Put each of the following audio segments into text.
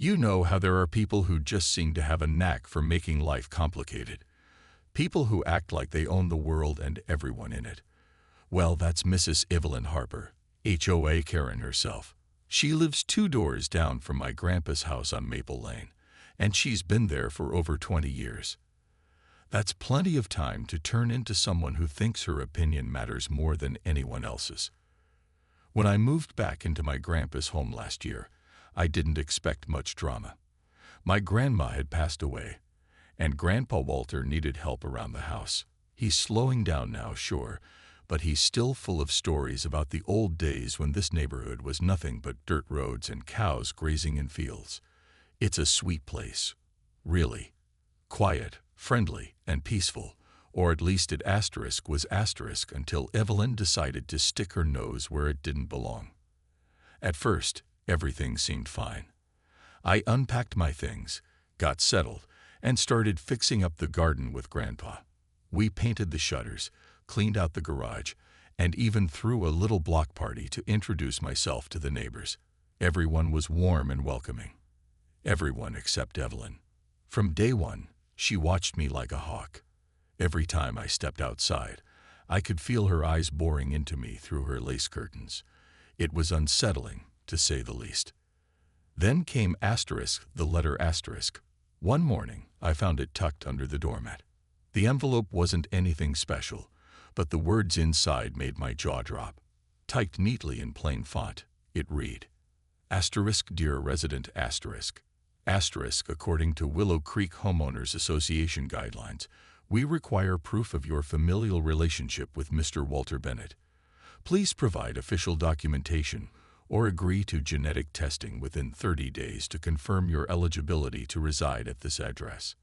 You know how there are people who just seem to have a knack for making life complicated. People who act like they own the world and everyone in it. Well, that's Mrs. Evelyn Harper, HOA Karen herself. She lives 2 doors down from my grandpa's house on Maple Lane, and she's been there for over 20 years. That's plenty of time to turn into someone who thinks her opinion matters more than anyone else's. When I moved back into my grandpa's home last year, I didn't expect much drama. My grandma had passed away, and Grandpa Walter needed help around the house. He's slowing down now, sure, but he's still full of stories about the old days when this neighborhood was nothing but dirt roads and cows grazing in fields. It's a sweet place, really. Quiet, friendly, and peaceful, or at least it was until Evelyn decided to stick her nose where it didn't belong. At first, everything seemed fine. I unpacked my things, got settled, and started fixing up the garden with Grandpa. We painted the shutters, cleaned out the garage, and even threw a little block party to introduce myself to the neighbors. Everyone was warm and welcoming. Everyone except Evelyn. From day one, she watched me like a hawk. Every time I stepped outside, I could feel her eyes boring into me through her lace curtains. It was unsettling, to say the least. Then came the letter asterisk. One morning, I found it tucked under the doormat. The envelope wasn't anything special, but the words inside made my jaw drop. Typed neatly in plain font, it read, Dear resident according to Willow Creek Homeowners Association guidelines, we require proof of your familial relationship with Mr. Walter Bennett. Please provide official documentation or agree to genetic testing within 30 days to confirm your eligibility to reside at this address.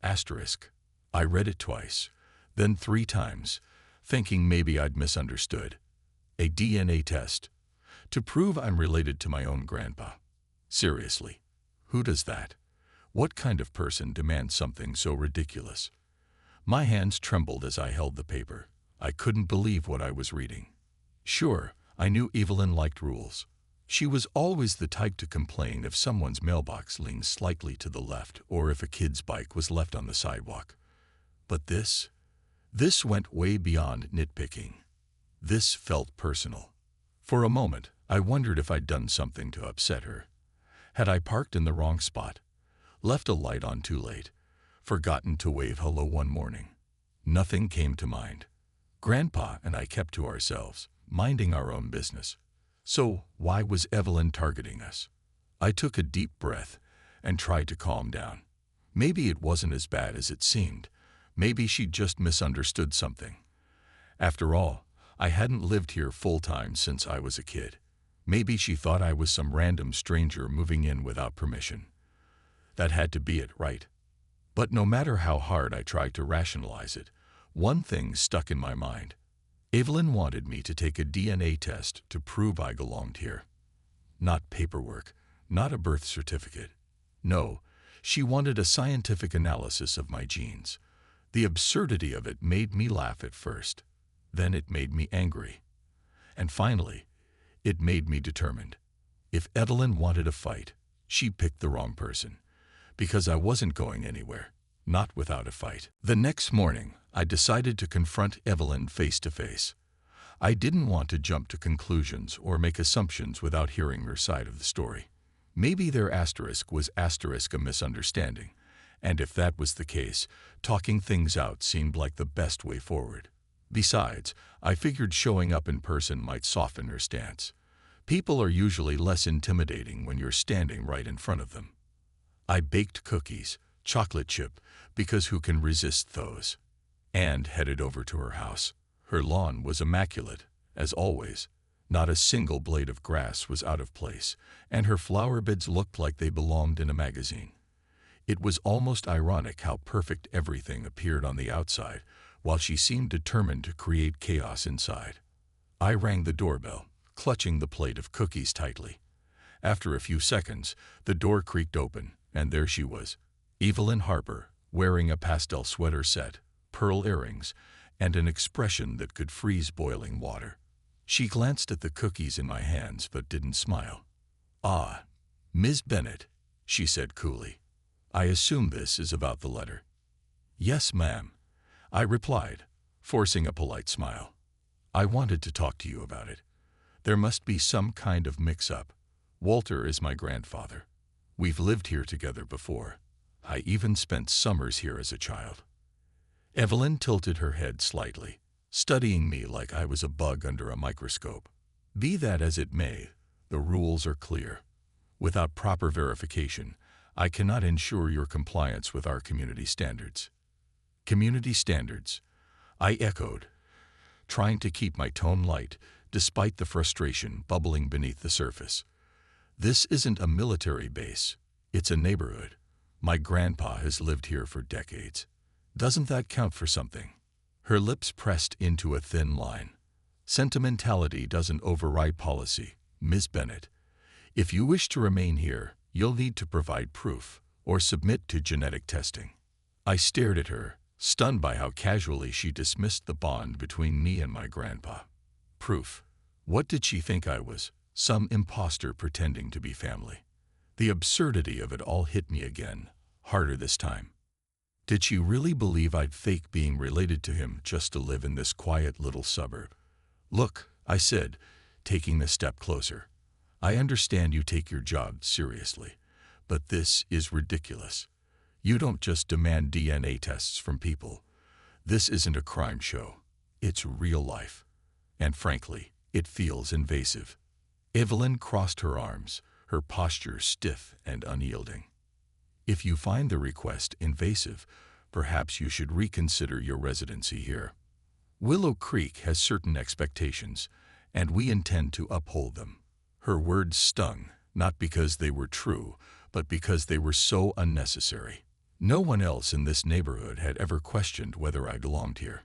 I read it twice, then 3 times, thinking maybe I'd misunderstood. A DNA test to prove I'm related to my own grandpa. Seriously, who does that? What kind of person demands something so ridiculous? My hands trembled as I held the paper. I couldn't believe what I was reading. Sure, I knew Evelyn liked rules. She was always the type to complain if someone's mailbox leaned slightly to the left or if a kid's bike was left on the sidewalk. But this went way beyond nitpicking. This felt personal. For a moment, I wondered if I'd done something to upset her. Had I parked in the wrong spot? Left a light on too late? Forgotten to wave hello one morning? Nothing came to mind. Grandpa and I kept to ourselves, minding our own business. So why was Evelyn targeting us? I took a deep breath and tried to calm down. Maybe it wasn't as bad as it seemed. Maybe she'd just misunderstood something. After all, I hadn't lived here full-time since I was a kid. Maybe she thought I was some random stranger moving in without permission. That had to be it, right? But no matter how hard I tried to rationalize it, one thing stuck in my mind. Evelyn wanted me to take a DNA test to prove I belonged here. Not paperwork, not a birth certificate. No, she wanted a scientific analysis of my genes. The absurdity of it made me laugh at first. Then it made me angry. And finally, it made me determined. If Evelyn wanted a fight, she picked the wrong person. Because I wasn't going anywhere, not without a fight. The next morning, I decided to confront Evelyn face to face. I didn't want to jump to conclusions or make assumptions without hearing her side of the story. Maybe their asterisk was a misunderstanding, and if that was the case, talking things out seemed like the best way forward. Besides, I figured showing up in person might soften her stance. People are usually less intimidating when you're standing right in front of them. I baked cookies, chocolate chip, because who can resist those? And headed over to her house. Her lawn was immaculate, as always. Not a single blade of grass was out of place, and her flower beds looked like they belonged in a magazine. It was almost ironic how perfect everything appeared on the outside, while she seemed determined to create chaos inside. I rang the doorbell, clutching the plate of cookies tightly. After a few seconds, the door creaked open, and there she was, Evelyn Harper, wearing a pastel sweater set, pearl earrings, and an expression that could freeze boiling water. She glanced at the cookies in my hands but didn't smile. "Ah, Ms. Bennett, she said coolly. I assume this is about the letter. Yes, ma'am, I replied, forcing a polite smile. I wanted to talk to you about it. There must be some kind of mix-up. Walter is my grandfather. We've lived here together before. I even spent summers here as a child. Evelyn tilted her head slightly, studying me like I was a bug under a microscope. Be that as it may, the rules are clear. Without proper verification, I cannot ensure your compliance with our community standards. Community standards, I echoed, trying to keep my tone light despite the frustration bubbling beneath the surface. This isn't a military base, it's a neighborhood. My grandpa has lived here for decades. Doesn't that count for something? Her lips pressed into a thin line. Sentimentality doesn't override policy, Ms. Bennett. If you wish to remain here, you'll need to provide proof or submit to genetic testing. I stared at her, stunned by how casually she dismissed the bond between me and my grandpa. Proof. What did she think I was? Some imposter pretending to be family. The absurdity of it all hit me again, harder this time. Did she really believe I'd fake being related to him just to live in this quiet little suburb? Look, I said, taking a step closer. I understand you take your job seriously, but this is ridiculous. You don't just demand DNA tests from people. This isn't a crime show. It's real life. And frankly, it feels invasive. Evelyn crossed her arms, her posture stiff and unyielding. If you find the request invasive, perhaps you should reconsider your residency here. Willow Creek has certain expectations, and we intend to uphold them. Her words stung, not because they were true, but because they were so unnecessary. No one else in this neighborhood had ever questioned whether I belonged here.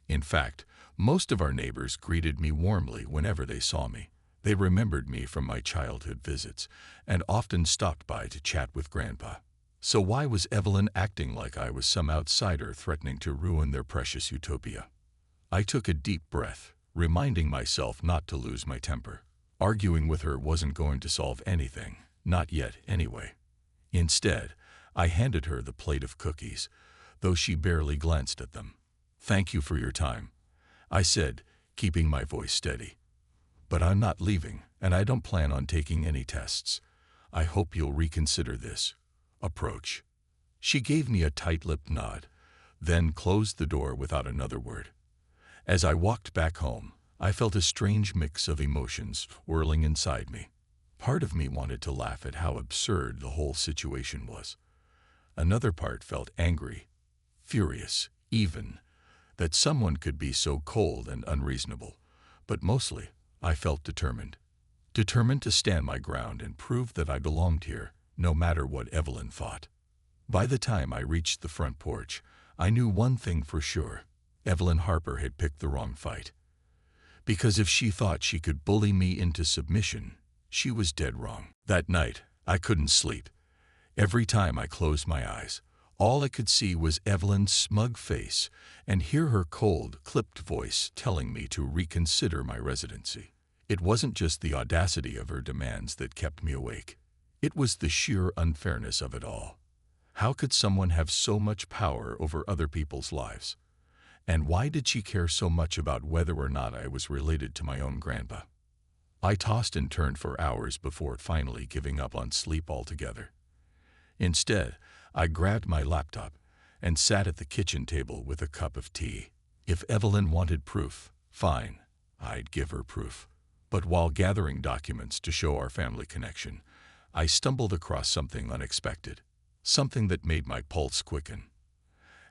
In fact, most of our neighbors greeted me warmly whenever they saw me. They remembered me from my childhood visits and often stopped by to chat with Grandpa. So why was Evelyn acting like I was some outsider threatening to ruin their precious utopia? I took a deep breath, reminding myself not to lose my temper. Arguing with her wasn't going to solve anything, not yet anyway. Instead, I handed her the plate of cookies, though she barely glanced at them. Thank you for your time, I said, keeping my voice steady. But I'm not leaving, and I don't plan on taking any tests. I hope you'll reconsider this approach. She gave me a tight-lipped nod, then closed the door without another word. As I walked back home, I felt a strange mix of emotions whirling inside me. Part of me wanted to laugh at how absurd the whole situation was. Another part felt angry, furious, even, that someone could be so cold and unreasonable. But mostly, I felt determined. Determined to stand my ground and prove that I belonged here, no matter what Evelyn thought. By the time I reached the front porch, I knew one thing for sure. Evelyn Harper had picked the wrong fight. Because if she thought she could bully me into submission, she was dead wrong. That night, I couldn't sleep. Every time I closed my eyes, all I could see was Evelyn's smug face and hear her cold, clipped voice telling me to reconsider my residency. It wasn't just the audacity of her demands that kept me awake. It was the sheer unfairness of it all. How could someone have so much power over other people's lives? And why did she care so much about whether or not I was related to my own grandpa? I tossed and turned for hours before finally giving up on sleep altogether. Instead, I grabbed my laptop and sat at the kitchen table with a cup of tea. If Evelyn wanted proof, fine, I'd give her proof. But while gathering documents to show our family connection, I stumbled across something unexpected, something that made my pulse quicken.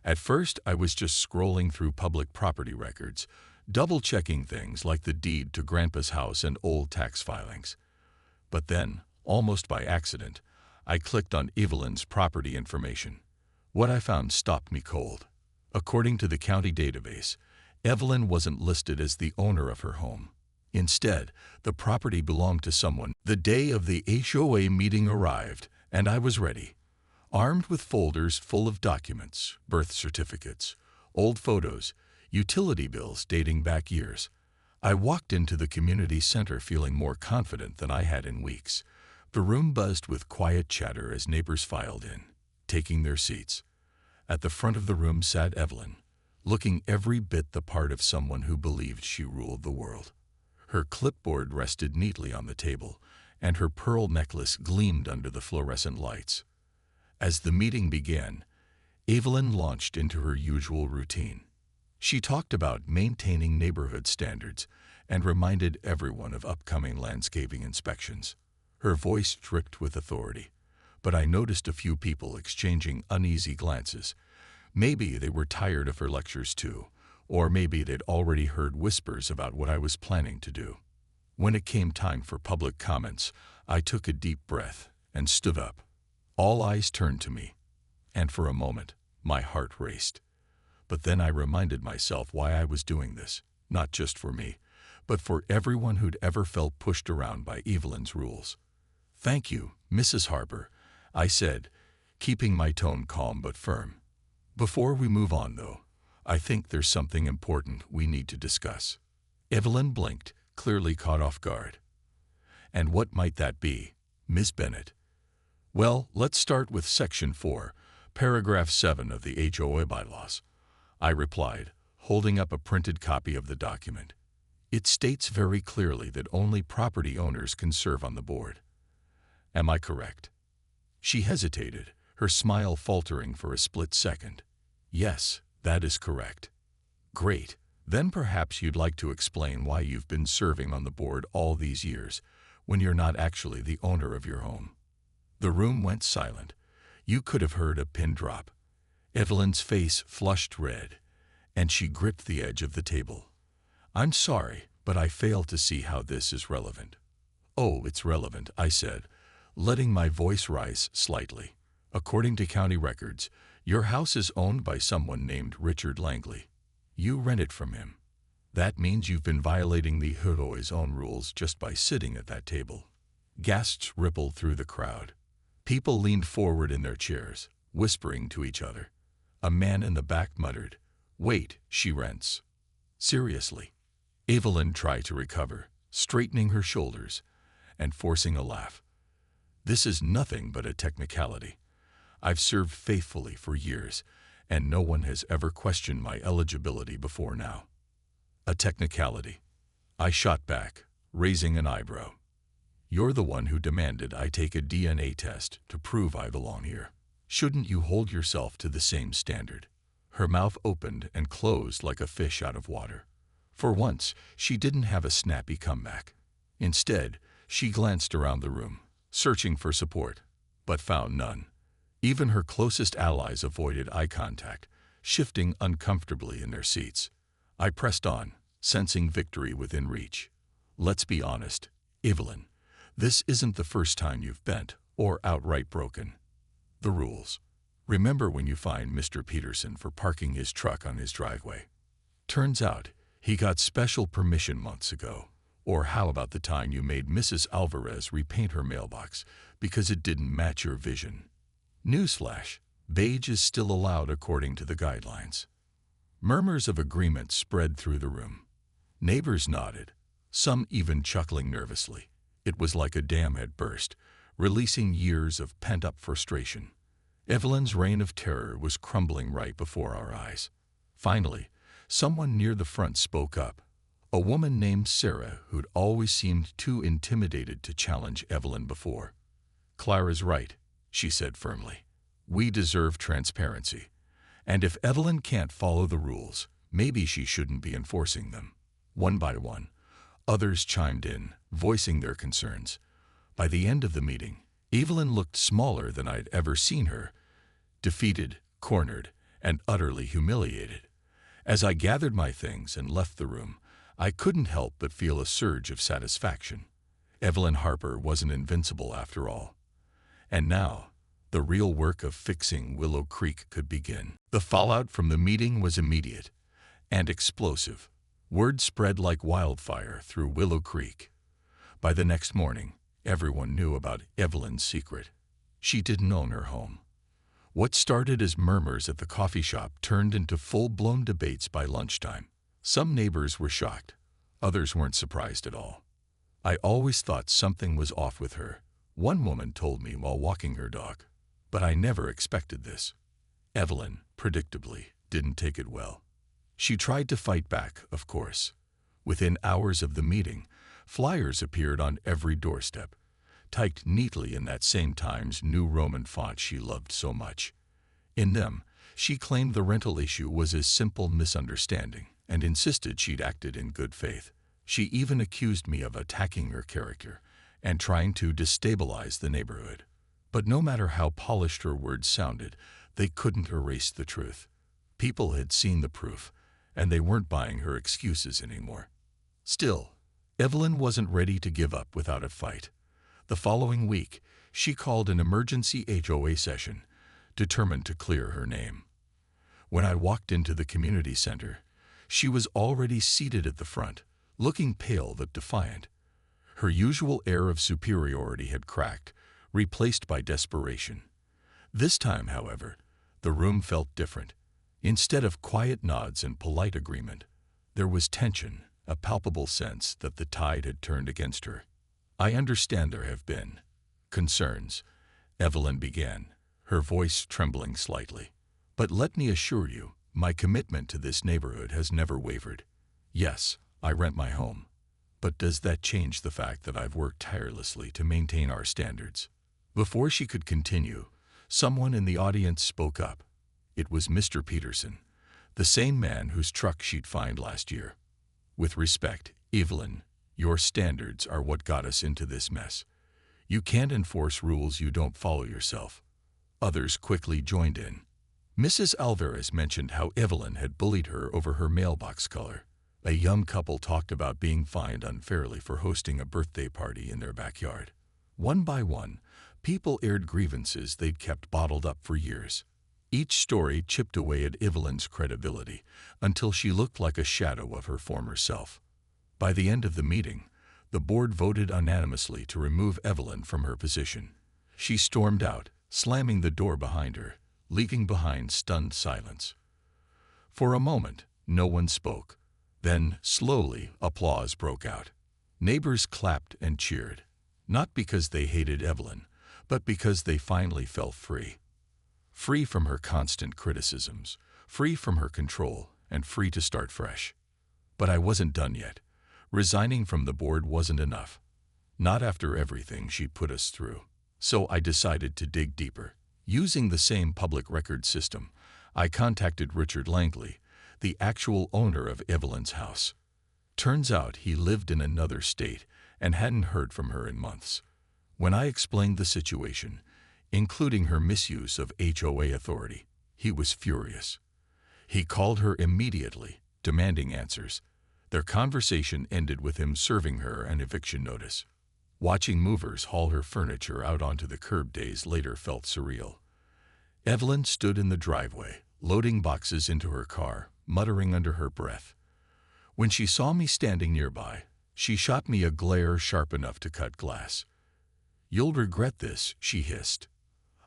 At first, I was just scrolling through public property records, double-checking things like the deed to Grandpa's house and old tax filings. But then, almost by accident, I clicked on Evelyn's property information. What I found stopped me cold. According to the county database, Evelyn wasn't listed as the owner of her home. Instead, the property belonged to someone. The day of the HOA meeting arrived, and I was ready. Armed with folders full of documents, birth certificates, old photos, utility bills dating back years, I walked into the community center feeling more confident than I had in weeks. The room buzzed with quiet chatter as neighbors filed in, taking their seats. At the front of the room sat Evelyn, looking every bit the part of someone who believed she ruled the world. Her clipboard rested neatly on the table, and her pearl necklace gleamed under the fluorescent lights. As the meeting began, Evelyn launched into her usual routine. She talked about maintaining neighborhood standards and reminded everyone of upcoming landscaping inspections. Her voice dripped with authority, but I noticed a few people exchanging uneasy glances. Maybe they were tired of her lectures too, or maybe they'd already heard whispers about what I was planning to do. When it came time for public comments, I took a deep breath and stood up. All eyes turned to me, and for a moment, my heart raced. But then I reminded myself why I was doing this, not just for me, but for everyone who'd ever felt pushed around by Evelyn's rules. "Thank you, Mrs. Harper," I said, keeping my tone calm but firm. "Before we move on, though, I think there's something important we need to discuss." Evelyn blinked, clearly caught off guard. "And what might that be, Miss Bennett?" "Well, let's start with Section 4, Paragraph 7 of the HOA bylaws," I replied, holding up a printed copy of the document. "It states very clearly that only property owners can serve on the board. Am I correct?" She hesitated, her smile faltering for a split second. "Yes, that is correct." "Great. Then perhaps you'd like to explain why you've been serving on the board all these years, when you're not actually the owner of your home." The room went silent. You could have heard a pin drop. Evelyn's face flushed red, and she gripped the edge of the table. "I'm sorry, but I fail to see how this is relevant." "Oh, it's relevant," I said, letting my voice rise slightly. "According to county records, your house is owned by someone named Richard Langley. You rent it from him. That means you've been violating the HOA's own rules just by sitting at that table." Gasps rippled through the crowd. People leaned forward in their chairs, whispering to each other. A man in the back muttered, "Wait, she rents." "Seriously?" Evelyn tried to recover, straightening her shoulders and forcing a laugh. "This is nothing but a technicality. I've served faithfully for years, and no one has ever questioned my eligibility before now." "A technicality?" I shot back, raising an eyebrow. "You're the one who demanded I take a DNA test to prove I belong here. Shouldn't you hold yourself to the same standard?" Her mouth opened and closed like a fish out of water. For once, she didn't have a snappy comeback. Instead, she glanced around the room, searching for support, but found none. Even her closest allies avoided eye contact, shifting uncomfortably in their seats. I pressed on, sensing victory within reach. "Let's be honest, Evelyn. This isn't the first time you've bent or outright broken the rules. Remember when you fined Mr. Peterson for parking his truck on his driveway? Turns out he got special permission months ago. Or how about the time you made Mrs. Alvarez repaint her mailbox because it didn't match your vision? Newsflash, beige is still allowed according to the guidelines." Murmurs of agreement spread through the room. Neighbors nodded, some even chuckling nervously. It was like a dam had burst, releasing years of pent-up frustration. Evelyn's reign of terror was crumbling right before our eyes. Finally, someone near the front spoke up. A woman named Sarah who'd always seemed too intimidated to challenge Evelyn before. "Clara's right," she said firmly. "We deserve transparency. And if Evelyn can't follow the rules, maybe she shouldn't be enforcing them." One by one, others chimed in, voicing their concerns. By the end of the meeting, Evelyn looked smaller than I'd ever seen her, defeated, cornered, and utterly humiliated. As I gathered my things and left the room, I couldn't help but feel a surge of satisfaction. Evelyn Harper wasn't invincible after all. And now, the real work of fixing Willow Creek could begin. The fallout from the meeting was immediate and explosive. Word spread like wildfire through Willow Creek. By the next morning, everyone knew about Evelyn's secret. She didn't own her home. What started as murmurs at the coffee shop turned into full-blown debates by lunchtime. Some neighbors were shocked. Others weren't surprised at all. "I always thought something was off with her," One woman told me while walking her dog. But I never expected this. Evelyn, predictably, didn't take it well. She tried to fight back, of course. Within hours of the meeting, flyers appeared on every doorstep, typed neatly in that same Times New Roman font she loved so much. In them, she claimed the rental issue was a simple misunderstanding and insisted she'd acted in good faith. She even accused me of attacking her character and trying to destabilize the neighborhood. But no matter how polished her words sounded, they couldn't erase the truth. People had seen the proof, and they weren't buying her excuses anymore. Still, Evelyn wasn't ready to give up without a fight. The following week, she called an emergency HOA session, determined to clear her name. When I walked into the community center, she was already seated at the front, looking pale but defiant. Her usual air of superiority had cracked, replaced by desperation. This time, however, the room felt different. Instead of quiet nods and polite agreement, there was tension, a palpable sense that the tide had turned against her. "I understand there have been concerns," Evelyn began, her voice trembling slightly. "But let me assure you, my commitment to this neighborhood has never wavered. Yes, I rent my home. But does that change the fact that I've worked tirelessly to maintain our standards?" Before she could continue, someone in the audience spoke up. It was Mr. Peterson, the same man whose truck she'd fined last year. "With respect, Evelyn, your standards are what got us into this mess. You can't enforce rules you don't follow yourself." Others quickly joined in. Mrs. Alvarez mentioned how Evelyn had bullied her over her mailbox color. A young couple talked about being fined unfairly for hosting a birthday party in their backyard. One by one, people aired grievances they'd kept bottled up for years. Each story chipped away at Evelyn's credibility until she looked like a shadow of her former self. By the end of the meeting, the board voted unanimously to remove Evelyn from her position. She stormed out, slamming the door behind her, leaving behind stunned silence. For a moment, no one spoke. Then, slowly, applause broke out. Neighbors clapped and cheered, not because they hated Evelyn, but because they finally felt free. Free from her constant criticisms, free from her control, and free to start fresh. But I wasn't done yet. Resigning from the board wasn't enough. Not after everything she put us through. So I decided to dig deeper. Using the same public record system, I contacted Richard Langley, the actual owner of Evelyn's house. Turns out he lived in another state and hadn't heard from her in months. When I explained the situation, including her misuse of HOA authority, he was furious. He called her immediately, demanding answers. Their conversation ended with him serving her an eviction notice. Watching movers haul her furniture out onto the curb days later felt surreal. Evelyn stood in the driveway, loading boxes into her car, muttering under her breath. When she saw me standing nearby, she shot me a glare sharp enough to cut glass. "You'll regret this," she hissed.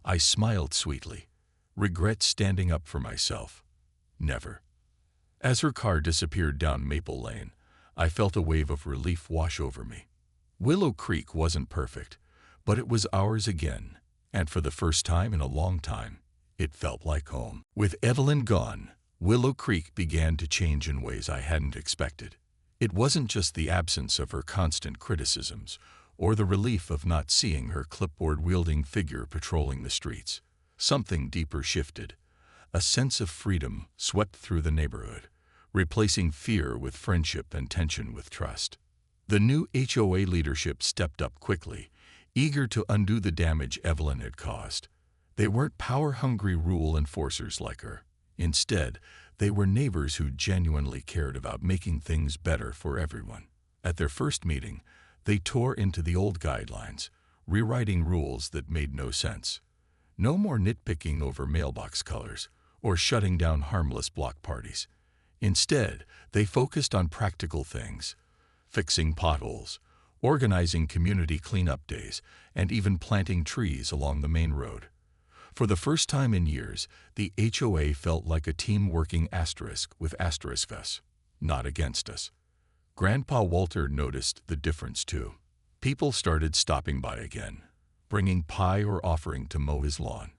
I smiled sweetly. Regret standing up for myself? Never. As her car disappeared down Maple Lane, I felt a wave of relief wash over me. Willow Creek wasn't perfect, but it was ours again, and for the first time in a long time, it felt like home. With Evelyn gone, Willow Creek began to change in ways I hadn't expected. It wasn't just the absence of her constant criticisms, or the relief of not seeing her clipboard-wielding figure patrolling the streets. Something deeper shifted. A sense of freedom swept through the neighborhood, replacing fear with friendship and tension with trust. The new HOA leadership stepped up quickly, eager to undo the damage Evelyn had caused. They weren't power-hungry rule enforcers like her. Instead, they were neighbors who genuinely cared about making things better for everyone. At their first meeting, they tore into the old guidelines, rewriting rules that made no sense. No more nitpicking over mailbox colors or shutting down harmless block parties. Instead, they focused on practical things: fixing potholes, organizing community cleanup days, and even planting trees along the main road. For the first time in years, the HOA felt like a team working asterisk with asterisk us, not against us. Grandpa Walter noticed the difference too. People started stopping by again. bringing pie or offering to mow his lawn.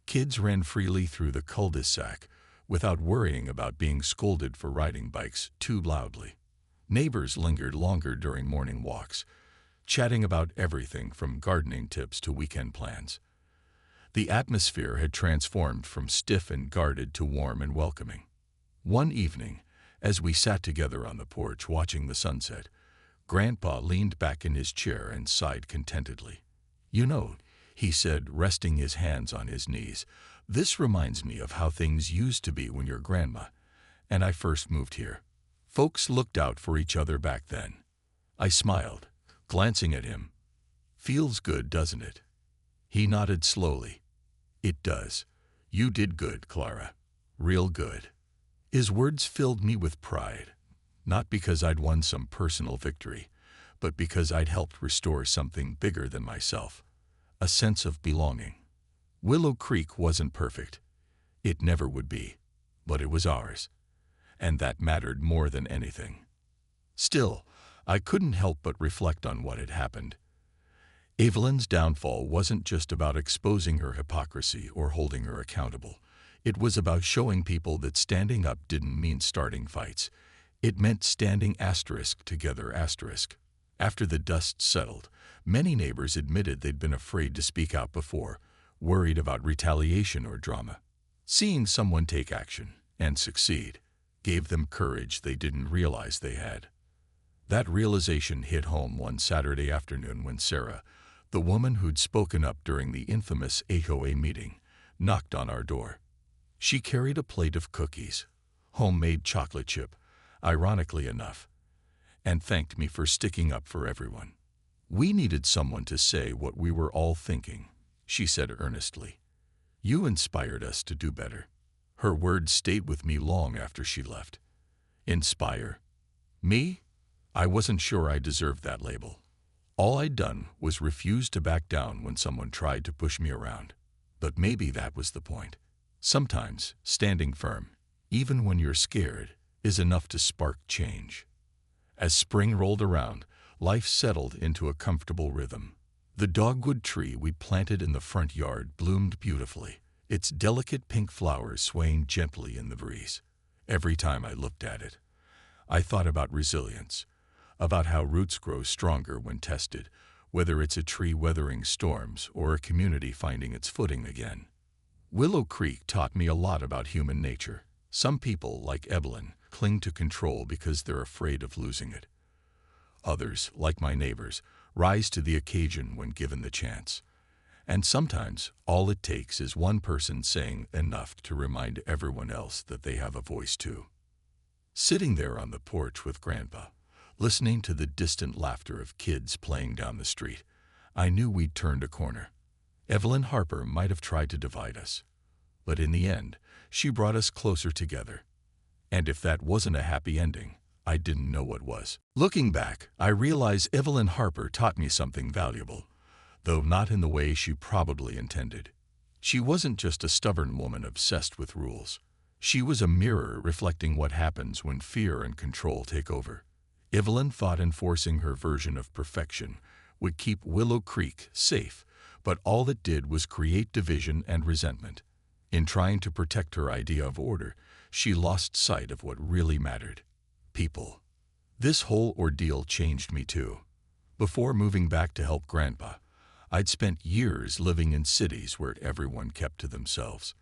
Kids ran freely through the cul-de-sac without worrying about being scolded for riding bikes too loudly. Neighbors lingered longer during morning walks, chatting about everything from gardening tips to weekend plans. The atmosphere had transformed from stiff and guarded to warm and welcoming. One evening, as we sat together on the porch watching the sunset, Grandpa leaned back in his chair and sighed contentedly. "You know," he said, resting his hands on his knees, "this reminds me of how things used to be when your grandma and I first moved here. Folks looked out for each other back then." I smiled, glancing at him. "Feels good, doesn't it?" He nodded slowly. "It does. You did good, Clara. Real good." His words filled me with pride, not because I'd won some personal victory, but because I'd helped restore something bigger than myself, a sense of belonging. Willow Creek wasn't perfect. It never would be, but it was ours, and that mattered more than anything. Still, I couldn't help but reflect on what had happened. Evelyn's downfall wasn't just about exposing her hypocrisy or holding her accountable. It was about showing people that standing up didn't mean starting fights. It meant standing together. After the dust settled, many neighbors admitted they'd been afraid to speak out before, worried about retaliation or drama. Seeing someone take action and succeed gave them courage they didn't realize they had. That realization hit home one Saturday afternoon when Sarah, the woman who'd spoken up during the infamous HOA meeting, knocked on our door. She carried a plate of cookies, homemade chocolate chip, ironically enough, and thanked me for sticking up for everyone. "We needed someone to say what we were all thinking," she said earnestly. "You inspired us to do better." Her words stayed with me long after she left. Inspire? Me? I wasn't sure I deserved that label. All I'd done was refuse to back down when someone tried to push me around. But maybe that was the point. Sometimes standing firm, even when you're scared, is enough to spark change. As spring rolled around, life settled into a comfortable rhythm. The dogwood tree we planted in the front yard bloomed beautifully, its delicate pink flowers swaying gently in the breeze. Every time I looked at it, I thought about resilience, about how roots grow stronger when tested, whether it's a tree weathering storms or a community finding its footing again. Willow Creek taught me a lot about human nature. Some people, like Evelyn, cling to control because they're afraid of losing it. Others, like my neighbors, rise to the occasion when given the chance. And sometimes, all it takes is one person saying enough to remind everyone else that they have a voice too. Sitting there on the porch with Grandpa, listening to the distant laughter of kids playing down the street, I knew we'd turned a corner. Evelyn Harper might have tried to divide us, but in the end, she brought us closer together. And if that wasn't a happy ending, I didn't know what was. Looking back, I realize Evelyn Harper taught me something valuable, though not in the way she probably intended. She wasn't just a stubborn woman obsessed with rules. She was a mirror reflecting what happens when fear and control take over. Evelyn thought enforcing her version of perfection would keep Willow Creek safe, but all it did was create division and resentment. In trying to protect her idea of order, she lost sight of what really mattered: people. This whole ordeal changed me too. Before moving back to help Grandpa, I'd spent years living in cities where everyone kept to themselves.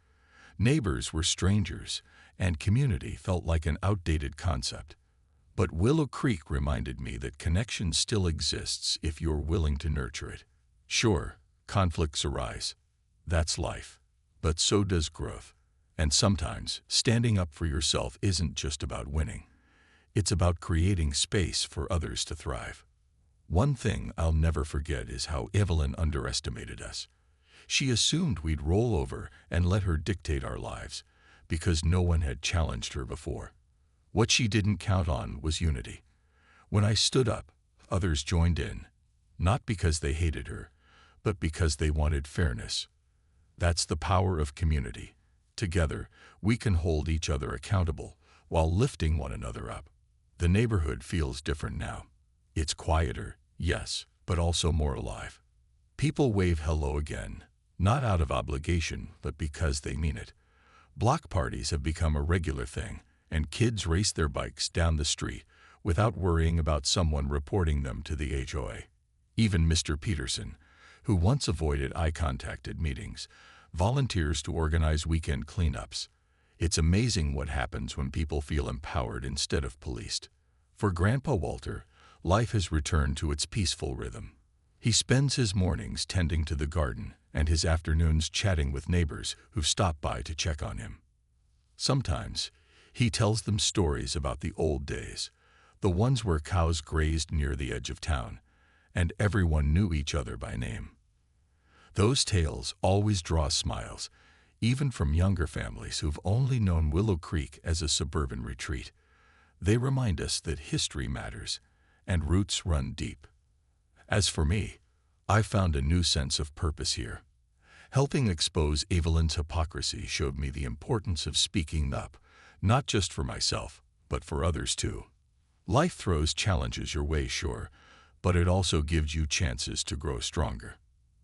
Neighbors were strangers, and community felt like an outdated concept. But Willow Creek reminded me that connection still exists if you're willing to nurture it. Sure, conflicts arise. That's life. But so does growth. And sometimes, standing up for yourself isn't just about winning. It's about creating space for others to thrive. One thing I'll never forget is how Evelyn underestimated us. She assumed we'd roll over and let her dictate our lives, because no one had challenged her before. What she didn't count on was unity. When I stood up, others joined in, not because they hated her, but because they wanted fairness. That's the power of community. Together, we can hold each other accountable while lifting one another up. The neighborhood feels different now. It's quieter, yes, but also more alive. People wave hello again, not out of obligation, but because they mean it. Block parties have become a regular thing, and kids race their bikes down the street without worrying about someone reporting them to the HOA. Even Mr. Peterson, who once avoided eye contact at meetings, volunteers to organize weekend cleanups. It's amazing what happens when people feel empowered instead of policed. For Grandpa Walter, life has returned to its peaceful rhythm. He spends his mornings tending to the garden and his afternoons chatting with neighbors who've stopped by to check on him. Sometimes, he tells them stories about the old days, the ones where cows grazed near the edge of town, and everyone knew each other by name. Those tales always draw smiles, even from younger families who've only known Willow Creek as a suburban retreat. They remind us that history matters, and roots run deep. As for me, I found a new sense of purpose here. Helping expose Evelyn's hypocrisy showed me the importance of speaking up, not just for myself, but for others too. Life throws challenges your way, sure, but it also gives you chances to grow stronger.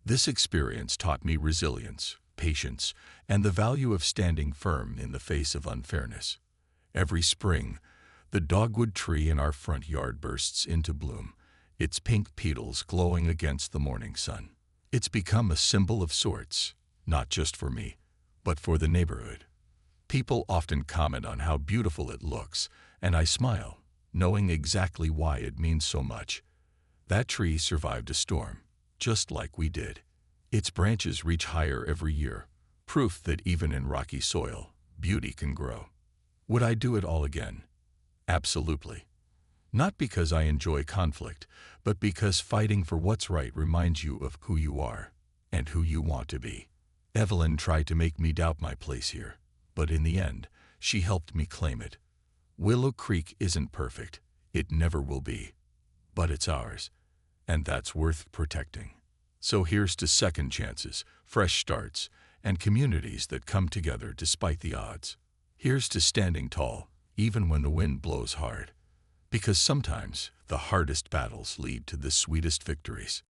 This experience taught me resilience, patience, and the value of standing firm in the face of unfairness. Every spring, the dogwood tree in our front yard bursts into bloom, its pink petals glowing against the morning sun. It's become a symbol of sorts, not just for me, but for the neighborhood. People often comment on how beautiful it looks, and I smile, knowing exactly why it means so much. That tree survived a storm, just like we did. Its branches reach higher every year, proof that even in rocky soil, beauty can grow. Would I do it all again? Absolutely. Not because I enjoy conflict, but because fighting for what's right reminds you of who you are and who you want to be. Evelyn tried to make me doubt my place here, but in the end, she helped me claim it. Willow Creek isn't perfect. It never will be. But it's ours, and that's worth protecting. So here's to second chances, fresh starts, and communities that come together despite the odds. Here's to standing tall, even when the wind blows hard. Because sometimes the hardest battles lead to the sweetest victories.